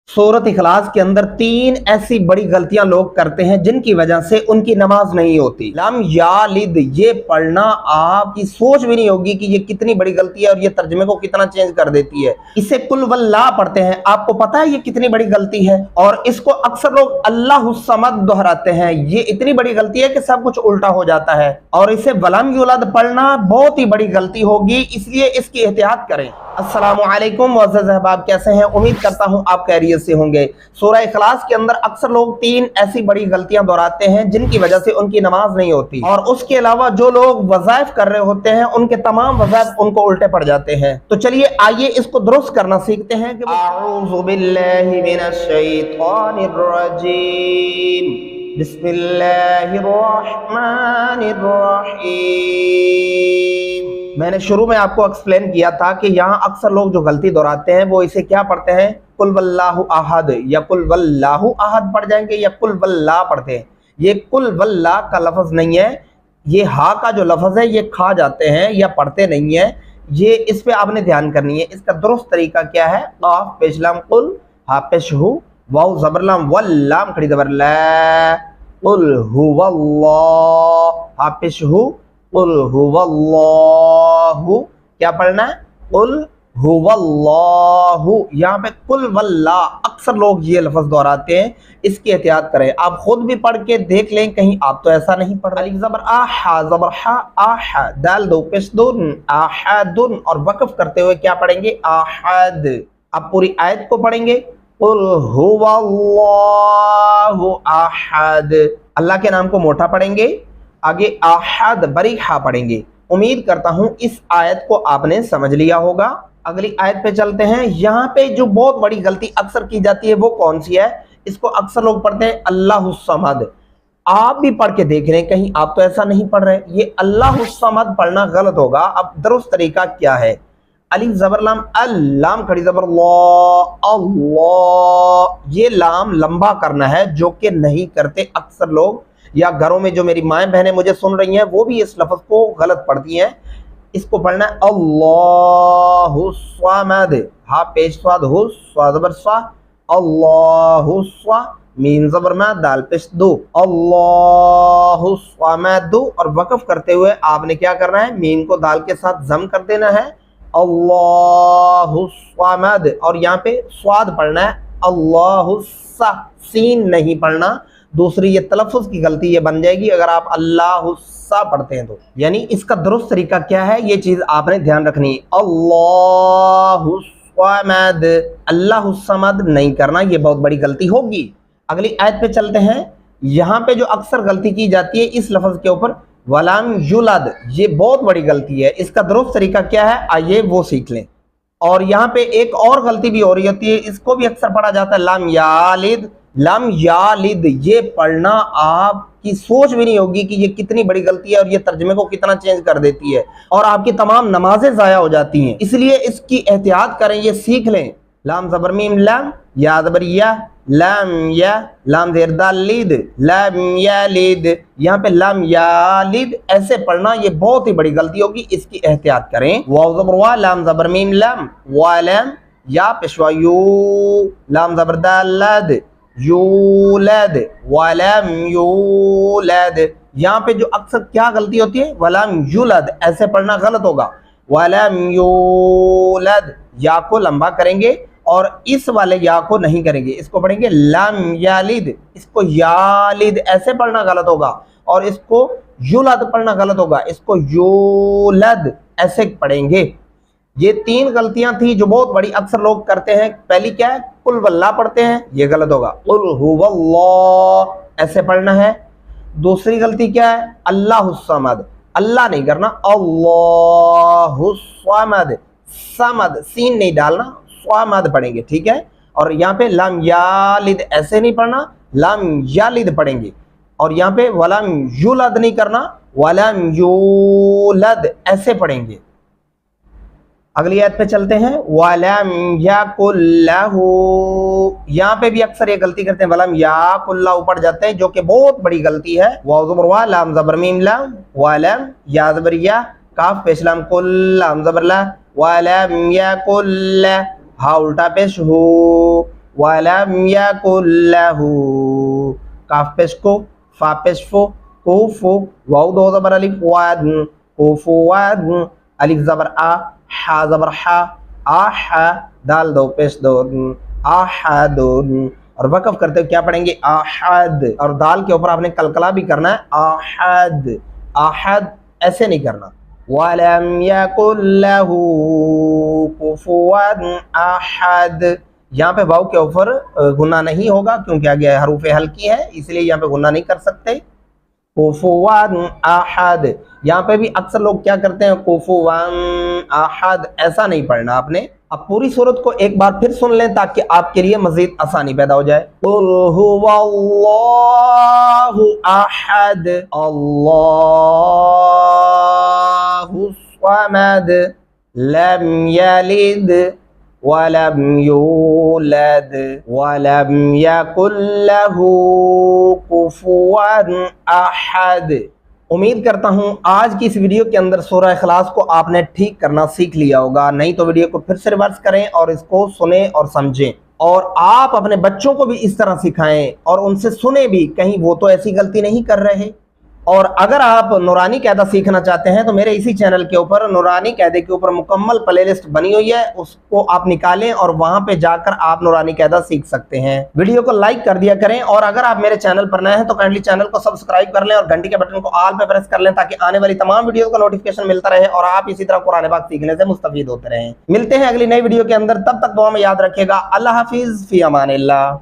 सूरत इखलास के अंदर 3 ऐसी बड़ी गलतियां लोग करते हैं जिनकी वजह से उनकी नमाज नहीं होती। लम यालिद ये पढ़ना आपकी सोच भी नहीं होगी कि ये कितनी बड़ी गलती है और ये तर्जुमे को कितना चेंज कर देती है। इसे कुल वल्लाह पढ़ते हैं, आपको पता है ये कितनी बड़ी गलती है। और इसको अक्सर लोग अल्लाहु समद दोहराते हैं, ये इतनी बड़ी गलती है कि सब कुछ उल्टा हो जाता है। और इसे वलम युलद पढ़ना बहुत ही बड़ी गलती होगी, इसलिए इसकी एहतियात करें। अस्सलामु अलैकुम मुअज़्ज़ज़ अहबाब, कैसे हैं? उम्मीद करता हूं आप खैरियत से होंगे। सूरह इखलास के अंदर अक्सर लोग 3 ऐसी बड़ी गलतियां दोहराते हैं जिनकी वजह से उनकी नमाज नहीं होती। और उसके अलावा जो लोग वज़ाइफ कर रहे होते हैं उनके तमाम वज़ाइफ उनको उल्टे पड़ जाते हैं। तो चलिए आइए इसको दुरुस्त करना सीखते हैं। अऊज़ु बिल्लाहि मिनश शैतानिर रजीम, बिस्मिल्लाहिर रहमानिर रहीम। मैंने शुरू में आपको एक्सप्लेन किया था कि यहाँ अक्सर लोग जो गलती दोहराते हैं वो इसे क्या पढ़ते हैं, कुल वल्लाहु अहद या कुल वल्लाहु अहद पढ़ जाएंगे या कुल वल्लाह पढ़ते हैं। ये कुल वल्लाह का लफ्ज़ नहीं है, ये हा का जो लफ्ज़ है ये खा जाते हैं या पढ़ते नहीं है। ये इस पे आपने ध्यान करनी है। इसका दुरुस्त तरीका क्या है, काफ पेश लाम कुल, हा पेश हु, वाव ज़बर लाम वल्लाम खड़ी ज़बर ला, कुल हुवल्लाह, हा पेश हु, कुल हुवल्लाहु। क्या पढ़ना है, कुल हुवल्लाहु। यहाँ पे कुल वल्लाह अक्सर लोग ये लफ्ज़ दोहराते हैं, इसकी एहतियात करें। आप खुद भी पढ़ के देख लें कहीं आप तो ऐसा नहीं पढ़ रहे। ज़बर आ, हा ज़बर हा, आहा, दाल दो पेश दुन, आहदुन। और वक्फ करते हुए क्या पढ़ेंगे, आहद। अब पूरी आयत को पढ़ेंगे, कुल हुवल्लाहु अहद। अल्लाह के नाम को मोटा पढ़ेंगे, आगे आहद बरी हा पढ़ेंगे। उम्मीद करता हूं इस आयत को आपने समझ लिया होगा। अगली आयत पे चलते हैं। यहाँ पे जो बहुत बड़ी गलती अक्सर की जाती है वो कौन सी है, इसको अक्सर लोग पढ़ते हैं अल्लाहु समद। आप भी पढ़ के देख रहे हैं कहीं आप तो ऐसा नहीं पढ़ रहे। ये अल्लाहु समद पढ़ना गलत होगा। अब दुरुस्त तरीका क्या है, अलिफ ज़बर लाम अल्लाम खड़ी ज़बर ला, अल्लाह। ये लाम लंबा करना है जो कि नहीं करते अक्सर लोग, या घरों में जो मेरी माएँ बहनें मुझे सुन रही हैं वो भी इस लफ्ज़ को गलत पढ़ती हैं। इसको पढ़ना है अल्लाहु स्वमद, हा पेश स्वाद हु, स्वा ज़बर स्वा, अल्लाहु स्वा, मीम ज़बर मा, दाल पेश दो, अल्लाहु स्वमद। और वक्फ करते हुए आपने क्या करना है, मीम को दाल के साथ जम कर देना है, अल्लाहु स्वमद। और यहाँ पे स्वाद पढ़ना है, अल्लाहु सा, सीन नहीं पढ़ना। दूसरी ये तलफ़ुज़ की गलती ये बन जाएगी अगर आप अल्लाहु सा पढ़ते हैं तो। यानी इसका दुरुस्त तरीका क्या है, ये चीज़ आपने ध्यान रखनी है। अल्लाहु स्वमद, अल्लाहु समद नहीं करना, ये बहुत बड़ी गलती होगी। अगली आयत पे चलते हैं। यहाँ पे जो अक्सर गलती की जाती है इस लफ्ज़ के ऊपर, वलम युलद, ये बहुत बड़ी गलती है। इसका दुरुस्त तरीका क्या है, आइए वो सीख लें। और यहाँ पे एक और गलती भी हो रही होती है, इसको भी अक्सर पढ़ा जाता है लम यालिद। लम यालिद ये पढ़ना आपकी सोच भी नहीं होगी कि ये कितनी बड़ी गलती है और ये तर्जुमे को कितना चेंज कर देती है और आपकी तमाम नमाजें ज़ाया हो जाती हैं। इसलिए इसकी एहतियात करें, ये सीख लें। लाम ज़बर मीम लम, या ज़बर या, लम या, लाम ज़ेर दाल लिद, लम यालिद। यहाँ पे लम यालिद ऐसे पढ़ना ये बहुत ही बड़ी गलती होगी, इसकी एहतियात करें। वाव ज़बर वा, लाम ज़बर मीम लम, वालम, या पेशवा यू, लाम ज़बर दाल लद, यूलद, वलम यूलद। यहाँ पे जो अक्सर क्या गलती होती है, वलम युलद ऐसे पढ़ना गलत होगा, वलम यूलद। या को लंबा करेंगे और इस वाले या को नहीं करेंगे, इसको पढ़ेंगे लम यालिद। इसको यालिद ऐसे पढ़ना गलत होगा और इसको युलद पढ़ना गलत होगा, इसको यूलद ऐसे पढ़ेंगे। ये 3 गलतियां थी जो बहुत बड़ी अक्सर लोग करते हैं। पहली क्या है, कुल वल्लाह पढ़ते हैं, ये गलत होगा, कुल हुवल्लाह ऐसे पढ़ना है। दूसरी गलती क्या है, अल्लाहु समद, अल्लाह नहीं करना, अल्लाहु समद, समद सीन नहीं डालना, स्वमद पढ़ेंगे, ठीक है। और यहाँ पे लम यालिद ऐसे नहीं पढ़ना, लम यालिद पढ़ेंगे। और यहाँ पे वलम युलद नहीं करना, वलम युलद ऐसे पढ़ेंगे। अगली आयत पे चलते हैं। वलम याकुल लहू, यहाँ पे भी अक्सर ये गलती करते हैं, वलम याकुल लहू पढ़ जाते हैं जो कि बहुत बड़ी गलती है। वाव ज़बर वा, लाम ज़बर मीम लम, वलम, या ज़बर या, काफ पेश लाम कुल, लाम ज़बर ला, वलम याकुल, हा उल्टा पेश हु, वलम यकुल लहू, काफ पेश को, फा पेश फो, कुफु, वाउ दो ज़बर अलिफ वाद, कुफुवाद, अलिफ ज़बर आ, हा ज़बर हा, आहा, दाल दो पेश दो, आहदुन। और वक़फ़ करते हुए क्या पढ़ेंगे? आहद। और दाल के ऊपर आपने कलकला भी करना है, आहद। आहद ऐसे नहीं करना। वलम यकुल लहू कुफुवन अहद। यहाँ पे वाव के ऊपर गुन्ना नहीं होगा क्योंकि आगे हरूफ हल्की है, इसलिए यहाँ पे गुन्ना नहीं कर सकते। कुफुवन अहद। यहाँ पे भी अक्सर लोग क्या करते हैं, कुफुवन अहद, ऐसा नहीं पढ़ना आपने। अब पूरी सूरत को एक बार फिर सुन लें ताकि आपके लिए मजीद आसानी पैदा हो जाए। कुल हुवल्लाहु अहद, अल्लाहु स्वमद, लम यलिद वलम यूलद वलम यकुल लहू कुफुवन अहद। उम्मीद करता हूं आज की इस वीडियो के अंदर सूरह इखलास को आपने ठीक करना सीख लिया होगा। नहीं तो वीडियो को फिर से रिवर्स करें और इसको सुने और समझें, और आप अपने बच्चों को भी इस तरह सिखाएं और उनसे सुने भी, कहीं वो तो ऐसी गलती नहीं कर रहे। और अगर आप नूरानी कायदा सीखना चाहते हैं तो मेरे इसी चैनल के ऊपर नूरानी कायदे के ऊपर मुकम्मल प्लेलिस्ट बनी हुई है, उसको आप निकालें और वहां पे जाकर आप नूरानी कायदा सीख सकते हैं। वीडियो को लाइक कर दिया करें, और अगर आप मेरे चैनल पर नए हैं तो काइंडली चैनल को सब्सक्राइब कर लें और घंटी के बटन को ऑल पे प्रेस कर लें ताकि आने वाली तमाम वीडियो का नोटिफिकेशन मिलता रहे और आप इसी तरह कुरान पाक सीखने से मुस्तफीद होते रहें। मिलते हैं अगली नई वीडियो के अंदर, तब तक दुआ में याद रखिएगा। अल्लाह हाफिज, फी अमानिल्लाह।